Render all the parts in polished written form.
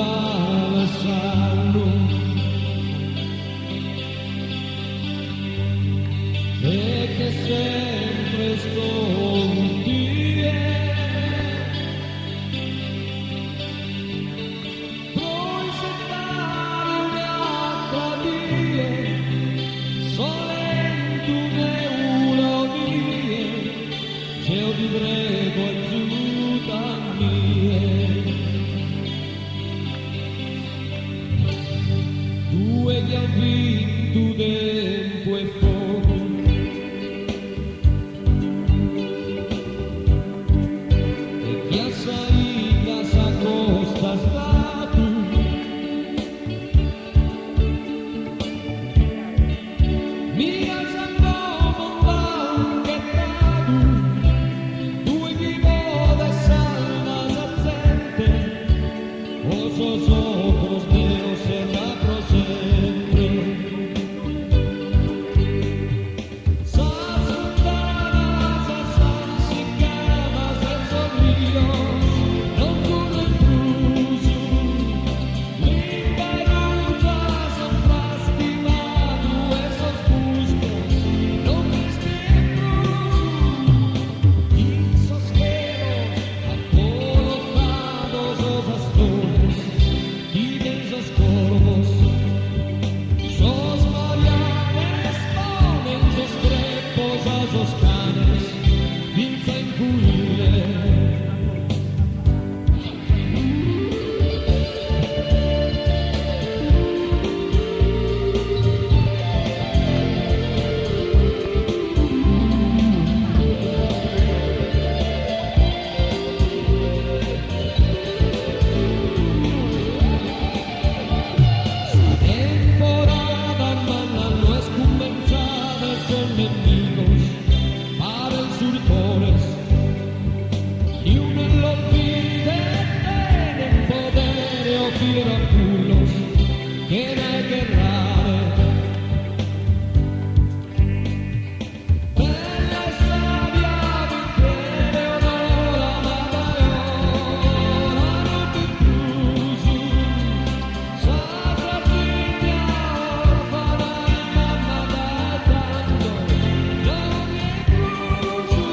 attraversarlo e che sempre sto con te. Puoi settare un'altra via, solendo melodie, se io ti prego aiuta mia. Due che han vinto tempo e fuoco, e chi assai casa costa stato, mia sanno montanchettato, due chi vuole salva sazzette, o so sopra Dio se la prosente. Sa sottana, sa si chiama senza Dio, non corre intruso, l'imbaruta sopra stimato e sospusto, non resti intruso, il sospero accolottato sopra stones, di esos corvos, sos marianes, ponen sos crepos a sos canes, vinza in cuile. Temporada mala no es comenzada, son enemigos para el surtores, y uno lo olvide, tienen poder o quiera culos, que no hay que errare. Bella e sabia, vincere onore, amata e ora non ti intruso, sa Sardegna, orfana e mamma da tanto, non mi intruso.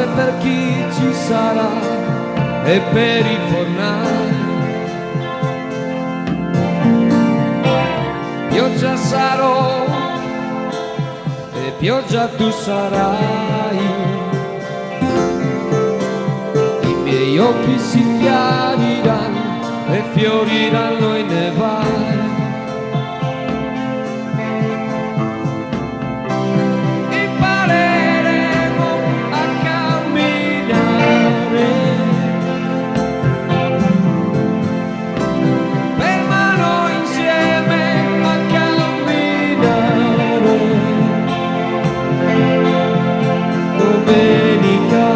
pace per chi ci sarà e per i fornai. Pioggia sarò e pioggia tu sarai, i miei occhi si chiariranno e fioriranno i nevai. Impareremo a camminare per mano insieme a camminare. Domenica,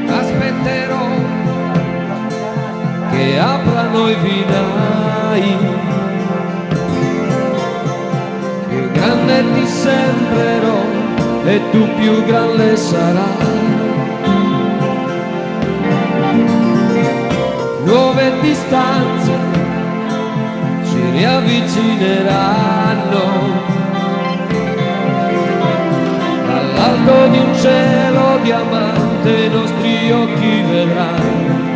aspetterò che aprano i vinai, più grande ti sembrerò e tu più grande sarai. Nuove distanze ci riavvicineranno, dall'alto di un cielo diamante i nostri occhi vedranno.